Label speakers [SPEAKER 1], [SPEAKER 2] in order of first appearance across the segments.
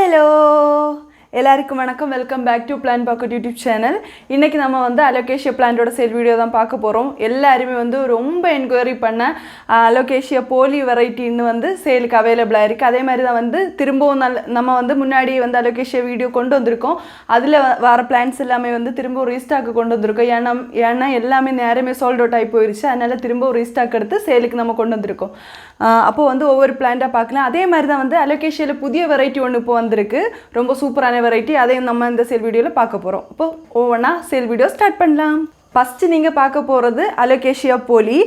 [SPEAKER 1] Hello எல்லாருக்கும் வணக்கம். Welcome back to plan pocket YouTube channel. இன்றைக்கி நம்ம வந்து அலோகேஷியா பிளான்ட்டோட சேல் வீடியோ தான் பார்க்க போகிறோம். எல்லாருமே வந்து ரொம்ப என்கொயரி பண்ண அலோகேஷியா போலி வெரைட்டின்னு வந்து சேலுக்கு அவைலபிளாக இருக்குது. அதே மாதிரி தான் வந்து திரும்பவும் நம்ம வந்து முன்னாடி வந்து அலோகேஷியா வீடியோ கொண்டு வந்திருக்கோம். அதில் வர பிளான்ஸ் எல்லாமே வந்து திரும்பவும் ரீஸ்டாக்கு கொண்டு வந்திருக்கோம். ஏன்னா எல்லாமே நேரமே சோல்ட் அவுட் ஆகி போயிடுச்சு. அதனால் திரும்பவும் ரீஸ்டாக் எடுத்து சேலுக்கு நம்ம கொண்டு வந்திருக்கோம். அப்போது வந்து ஒவ்வொரு பிளான்ட்டாக பார்க்கலாம். அதே மாதிரி தான் வந்து அலோகேஷியாவில் புதிய வெரைட்டி ஒன்று இப்போ வந்திருக்கு. ரொம்ப சூப்பரான வெரைட்டி. அதையும் நம்ம இந்த சேல் வீடியோவில் பார்க்க போகிறோம். இப்போ ஒவ்வொன்றா சேல் வீடியோ ஸ்டார்ட் பண்ணலாம். ஃபஸ்ட்டு நீங்கள் பார்க்க போகிறது அலோகேஷியா போலி.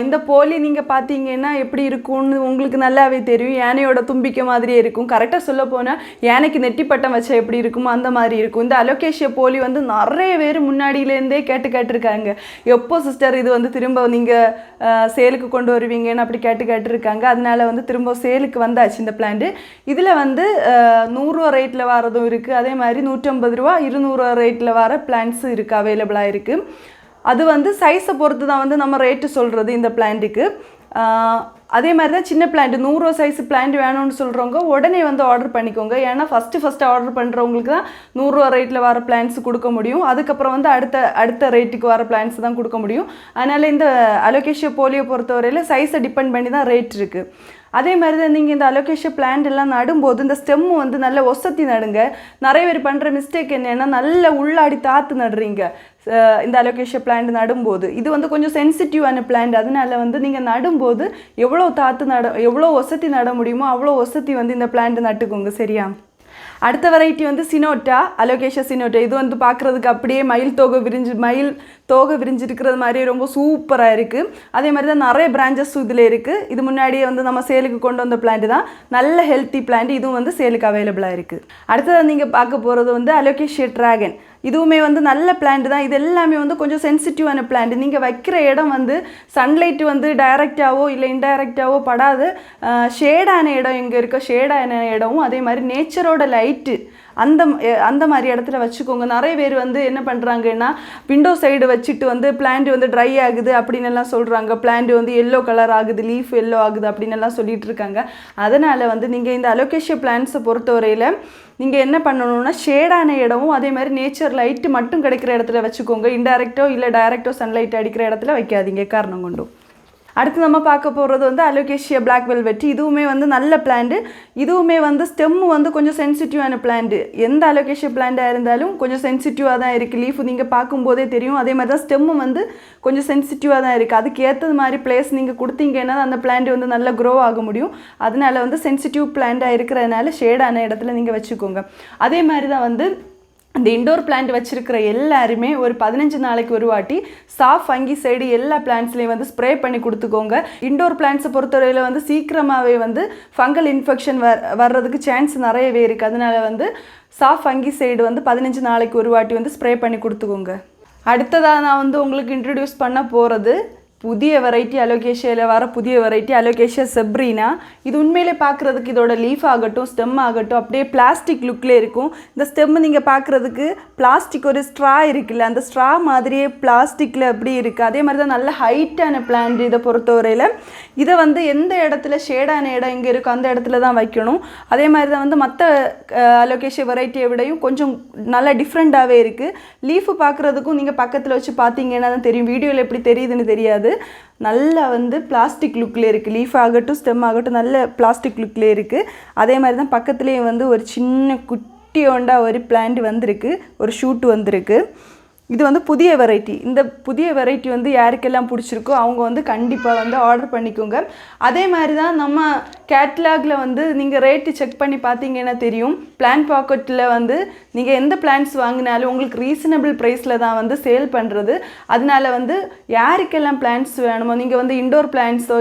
[SPEAKER 1] இந்த போலி நீங்கள் பார்த்தீங்கன்னா எப்படி இருக்கும்னு உங்களுக்கு நல்லாவே தெரியும். யானையோட தும்பிக்கை மாதிரியே இருக்கும். கரெக்டாக சொல்ல போனால் யானைக்கு நெட்டிப்பட்டம் வச்சா எப்படி இருக்குமோ அந்த மாதிரி இருக்கும். இந்த அலோகேஷியா போலி வந்து நிறைய பேர் முன்னாடியிலேருந்தே கேட்டிருக்காங்க, எப்போ சிஸ்டர் இது வந்து திரும்ப நீங்கள் சேலுக்கு கொண்டு வருவீங்கன்னு அப்படி கேட்டிருக்காங்க. அதனால வந்து திரும்ப சேலுக்கு வந்தாச்சு இந்த பிளான்ட்டு. இதில் வந்து 100 ரூபா ரேட்டில் வரதும் இருக்குது. அதே மாதிரி 150 ரூபா 200 ரூபா ரேட்டில் வர பிளான்ஸும் இருக்குது, அவைலபிளாக இருக்குது. அது வந்து சைஸை பொறுத்து தான் வந்து நம்ம ரேட்டு சொல்கிறது இந்த பிளான்ட்டுக்கு. அதே மாதிரி தான் சின்ன பிளான்ட் 100 ரூபா சைஸ் பிளான்ட் வேணும்னு சொல்கிறவங்க உடனே வந்து ஆர்டர் பண்ணிக்கோங்க. ஏன்னா ஃபஸ்ட்டு ஆர்டர் பண்ணுறவங்களுக்கு தான் 100 ரூபா ரேட்டில் வர பிளான்ஸ் கொடுக்க முடியும். அதுக்கப்புறம் வந்து அடுத்த ரேட்டுக்கு வர பிளான்ஸ் தான் கொடுக்க முடியும். அதனால் இந்த அலோகேஷியா போலியை பொறுத்தவரையில் சைஸை டிபெண்ட் பண்ணி தான் ரேட் இருக்குது. அதே மாதிரி தான் நீங்கள் இந்த அலோகேஷியா பிளான்ட் எல்லாம் நடும்போது இந்த ஸ்டெம்மு வந்து நல்ல ஒசத்தி நடுங்க. நிறைய பேர் பண்ணுற மிஸ்டேக் என்னென்னா நல்ல உள்ளாடி தாத்து நடுறீங்க இந்த அலோகேஷியா பிளான்ட் நடும்போது. இது வந்து கொஞ்சம் சென்சிட்டிவான பிளான்ட். அதனால வந்து நீங்கள் நடும்போது எவ்வளோ ஒசத்தி நட முடியுமோ அவ்வளோ ஒசத்தி வந்து இந்த பிளான்ட் நட்டுக்கோங்க, சரியா? அடுத்த வெரைட்டி வந்து சினோட்டா, அலோகேஷியா சினோட்டா. இது வந்து பார்க்குறதுக்கு அப்படியே மயில் தோகை விரிஞ்சிருக்கிறது மாதிரி ரொம்ப சூப்பராக இருக்குது. அதே மாதிரி தான் நிறைய பிரான்ச்சஸ் இதில் இருக்குது. இது முன்னாடியே வந்து நம்ம சேலுக்கு கொண்டு வந்த பிளான்ட் தான். நல்ல ஹெல்த்தி பிளான்ட். இதுவும் வந்து சேலுக்கு அவைலபிளாக இருக்குது. அடுத்தது நீங்கள் பார்க்க போகிறது வந்து அலோகேஷியா டிராகன். இதுவுமே வந்து நல்ல பிளான்ட் தான். இது எல்லாமே வந்து கொஞ்சம் சென்சிட்டிவான பிளான்ட். நீங்கள் வைக்கிற இடம் வந்து சன்லைட் வந்து டைரெக்டாகவோ இல்லை இன்டைரக்டாகவோ படாது. ஷேடான இடம் எங்கே இருக்கோ ஷேடான இடமும் அதே மாதிரி நேச்சரோட லைட்டு அந்த மாதிரி இடத்துல வச்சுக்கோங்க. நிறைய பேர் வந்து என்ன பண்ணுறாங்கன்னா விண்டோ சைடு வச்சுட்டு வந்து பிளான்ட் வந்து ட்ரை ஆகுது அப்படின்னு எல்லாம் சொல்கிறாங்க. பிளான்ட் வந்து எல்லோ கலர் ஆகுது, லீஃப் எல்லோ ஆகுது அப்படின்னு எல்லாம் சொல்லிட்டு இருக்காங்க. அதனால் வந்து நீங்கள் இந்த அலோகேஷியா பிளான்ட்ஸை பொறுத்தவரையில் நீங்கள் என்ன பண்ணணும்னா ஷேடான இடமும் அதே மாதிரி நேச்சர் லைட்டு மட்டும் கிடைக்கிற இடத்துல வச்சுக்கோங்க. இன்டைரக்டோ இல்லை டைரக்டோ சன்லைட் அடிக்கிற இடத்துல வைக்காதீங்க காரணம் கொண்டும். அடுத்து நம்ம பார்க்க போகிறது வந்து அலோகேஷியா பிளாக் வெல்வெட். இதுவுமே வந்து நல்ல பிளான்ட்டு. இதுவுமே வந்து ஸ்டெம்மு வந்து கொஞ்சம் சென்சிட்டிவான பிளான்ட்டு. எந்த அலோகேஷியா பிளான்ட்டாக இருந்தாலும் கொஞ்சம் சென்சிட்டிவாக தான் இருக்குது. லீஃப் நீங்கள் பார்க்கும்போதே தெரியும். அதே மாதிரி தான் ஸ்டெம்மு வந்து கொஞ்சம் சென்சிட்டிவாக தான் இருக்குது. அதுக்கு ஏற்றது மாதிரி பிளேஸ் நீங்கள் கொடுத்தீங்கன்னா அந்த பிளான்ட் வந்து நல்லா க்ரோ ஆக முடியும். அதனால வந்து சென்சிட்டிவ் பிளான்ட்டாக இருக்கிறதுனால ஷேடான இடத்துல நீங்கள் வச்சுக்கோங்க. அதே மாதிரி தான் வந்து இந்த இண்டோர் பிளான்ட் வச்சுருக்கிற எல்லாருமே ஒரு 15 நாளைக்கு ஒரு வாட்டி சாஃப் ஃபங்கிசைடு எல்லா பிளான்ட்ஸ்லேயும் வந்து ஸ்ப்ரே பண்ணி கொடுத்துக்கோங்க. இண்டோர் பிளான்ட்ஸை பொறுத்தவரையில் வந்து சீக்கிரமாகவே வந்து ஃபங்கல் இன்ஃபெக்ஷன் வர்றதுக்கு சான்ஸ் நிறையவே இருக்குது. அதனால வந்து சாஃப் ஃபங்கிசைடு வந்து 15 நாளைக்கு ஒரு வாட்டி வந்து ஸ்ப்ரே பண்ணி கொடுத்துக்கோங்க. அடுத்ததாக நான் வந்து உங்களுக்கு இன்ட்ரடியூஸ் பண்ண போகிறது புதிய வெரைட்டி, அலோகேஷியாவில் வர புதிய வெரைட்டி அலோகேஷியா செப்ரீனா. இது உண்மையிலே பார்க்குறதுக்கு இதோட லீஃப் ஆகட்டும் ஸ்டெம் ஆகட்டும் அப்படியே பிளாஸ்டிக் லுக்கில் இருக்கும். இந்த ஸ்டெம்மு நீங்கள் பார்க்குறதுக்கு பிளாஸ்டிக் ஒரு ஸ்ட்ரா இருக்குல்ல, அந்த ஸ்ட்ரா மாதிரியே பிளாஸ்டிக்கில் அப்படி இருக்குது. அதே மாதிரி தான் நல்ல ஹைட்டான பிளான்ட். இதை பொறுத்தவரையில் இதை வந்து எந்த இடத்துல ஷேடான இடம் எங்கே இருக்கோ அந்த இடத்துல தான் வைக்கணும். அதே மாதிரி தான் வந்து மற்ற அலோகேஷியா வெரைட்டியை விடையும் கொஞ்சம் நல்லா டிஃப்ரெண்ட்டாகவே இருக்குது. லீஃபு பார்க்குறதுக்கும் நீங்கள் பக்கத்தில் வச்சு பார்த்தீங்கன்னா தான் தெரியும். வீடியோவில் எப்படி தெரியுதுன்னு தெரியாது. நல்லா வந்து பிளாஸ்டிக் லுக்கில் இருக்குது. லீஃப் ஆகட்டும் ஸ்டெம் ஆகட்டும் நல்ல பிளாஸ்டிக் லுக்கில் இருக்குது. அதே மாதிரி தான் பக்கத்துலேயே வந்து ஒரு சின்ன குட்டியோண்டா ஒரு பிளான்ட் வந்திருக்கு, ஒரு ஷூட் வந்திருக்கு. இது வந்து புதிய வெரைட்டி. இந்த புதிய வெரைட்டி வந்து யாருக்கெல்லாம் பிடிச்சிருக்கோ அவங்க வந்து கண்டிப்பாக வந்து ஆர்டர் பண்ணிக்கோங்க. அதே மாதிரி தான் நம்ம கேட்லாகில் வந்து நீங்கள் ரேட்டு செக் பண்ணி பார்த்தீங்கன்னா தெரியும். பிளான் பாக்கெட்டில் வந்து நீங்கள் எந்த பிளான்ஸ் வாங்கினாலும் உங்களுக்கு ரீசனபிள் ப்ரைஸில் தான் வந்து சேல் பண்ணுறது. அதனால வந்து யாருக்கெல்லாம் பிளான்ஸ் வேணுமோ நீங்கள் வந்து இண்டோர் பிளான்ஸோ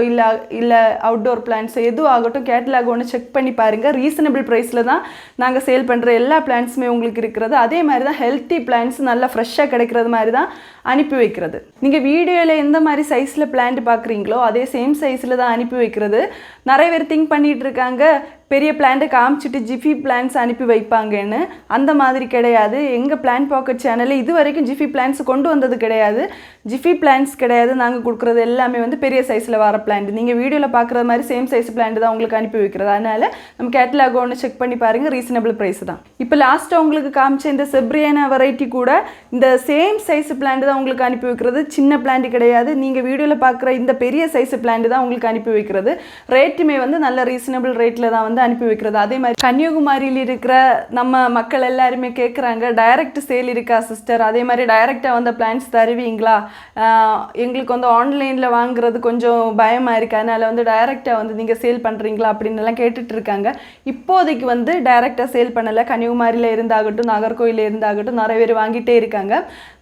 [SPEAKER 1] இல்லை அவுட்டோர் பிளான்ஸோ எதுவும் ஆகட்டும் கேட்லாக் ஒன்று செக் பண்ணி பாருங்கள். ரீசனபிள் ப்ரைஸில் தான் நாங்கள் சேல் பண்ணுற எல்லா பிளான்ஸுமே உங்களுக்கு இருக்கிறது. அதே மாதிரி தான் ஹெல்த்தி பிளான்ஸ் நல்லா ஃப்ரெஷ்ஷாக கிடைக்கிறது மாதிரி தான் அனுப்பி வைக்கிறது. நீங்கள் வீடியோவில் எந்த மாதிரி சைஸில் பிளான்ட் பார்க்குறீங்களோ அதே சேம் சைஸில் தான் அனுப்பி வைக்கிறது. நிறைய பேர் திங்க் பண்ணிகிட்டு இருக்காங்க பெரிய பிளான்ட்டை காமிச்சிட்டு ஜிஃபி பிளான்ஸ் அனுப்பி வைப்பாங்கன்னு. அந்த மாதிரி கிடையாது. எங்கள் பிளான் பாக்கெட் சேனலில் இது வரைக்கும் ஜிஃபி பிளான்ஸ் கொண்டு வந்தது கிடையாது. ஜிஃபி பிளான்ஸ் கிடையாது. நாங்கள் கொடுக்குறது எல்லாமே வந்து பெரிய சைஸில் வர பிளான்ட். நீங்கள் வீடியோவில் பார்க்குற மாதிரி சேம் சைஸ் பிளான்ட் தான் உங்களுக்கு அனுப்பி வைக்கிறது. அதனால் நம்ம கேட்டலாக் ஒன்று செக் பண்ணி பாருங்கள். ரீசனபிள் ப்ரைஸ் தான். இப்போ லாஸ்ட்டாக உங்களுக்கு காமிச்ச இந்த செப்ரியானா வெரைட்டி கூட இந்த சேம் சைஸ் பிளான்ட் தான் உங்களுக்கு அனுப்பி வைக்கிறது. சின்ன பிளான்ட் கிடையாது. நீங்கள் வீடியோவில் பார்க்குற இந்த பெரிய சைஸ் பிளான்ட் தான் உங்களுக்கு அனுப்பி வைக்கிறது. ரேட்டுமே வந்து நல்ல ரீசனபிள் ரேட்டில் தான் வந்து அனுப்பி வைக்கிறது. அதே மாதிரி கன்னியாகுமரியில் இருக்கிற நம்ம மக்கள் எல்லாருமே கேட்குறாங்க டைரக்ட் சேல் இருக்கா சிஸ்டர், அதே மாதிரி டைரெக்டாக வந்து பிளான்ஸ் தருவீங்களா, எங்களுக்கு வந்து ஆன்லைனில் வாங்குறது கொஞ்சம் பயமாக இருக்குது, அதனால் வந்து டைரெக்டாக வந்து நீங்கள் சேல் பண்ணுறீங்களா அப்படின்னு எல்லாம் கேட்டுட்டு இருக்காங்க. இப்போதைக்கு வந்து டைரெக்டாக சேல் பண்ணலை. கன்னியாகுமரியில் இருந்தாகட்டும் நாகர்கோயிலில் இருந்தாகட்டும் நிறைய பேர் வாங்கிட்டே இருக்காங்க.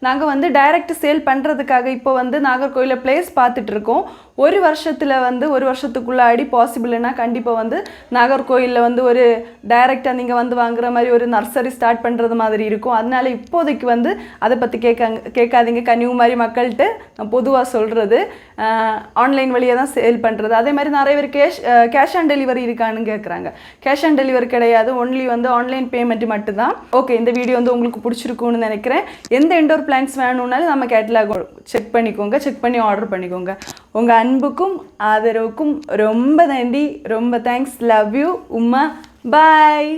[SPEAKER 1] நாங்கள் வந்து டைரெக்ட் சேல் பண்ணுறதுக்காக இப்போ வந்து நாகர்கோயிலில் பிளேஸ் பார்த்துட்டு இருக்கோம். ஒரு வருஷத்துக்குள்ளாடி பாசிபிள்னா கண்டிப்பாக வந்து நாகர்கோயிலில் வந்து ஒரு டைரெக்டாக நீங்கள் வந்து வாங்குற மாதிரி ஒரு நர்சரி ஸ்டார்ட் பண்ணுறது மாதிரி இருக்கும். அதனால இப்போதைக்கு வந்து அதை பற்றி கேட்காதீங்க. கன்னியாகுமரி மக்கள்கிட்ட பொதுவாக சொல்கிறது ஆன்லைன் வழியாக தான் சேல் பண்ணுறது. அதே மாதிரி நிறைய பேர் கேஷ் ஆன் டெலிவரி இருக்கான்னு கேட்குறாங்க. கேஷ் ஆன் டெலிவரி கிடையாது. ஒன்லி வந்து ஆன்லைன் பேமெண்ட் மட்டும்தான். ஓகே, இந்த வீடியோ வந்து உங்களுக்கு பிடிச்சிருக்குன்னு நினைக்கிறேன். எந்த இன்டோர் பிளான்ஸ் வேணும்னாலும் நம்ம கேட்டலாக் செக் பண்ணிக்கோங்க. செக் பண்ணி ஆர்டர் பண்ணிக்கோங்க. உங்கள் அன்புக்கும் ஆதரவுக்கும் ரொம்ப நன்றி. ரொம்ப தேங்க்ஸ். லவ் யூ உம்மா. பாய்.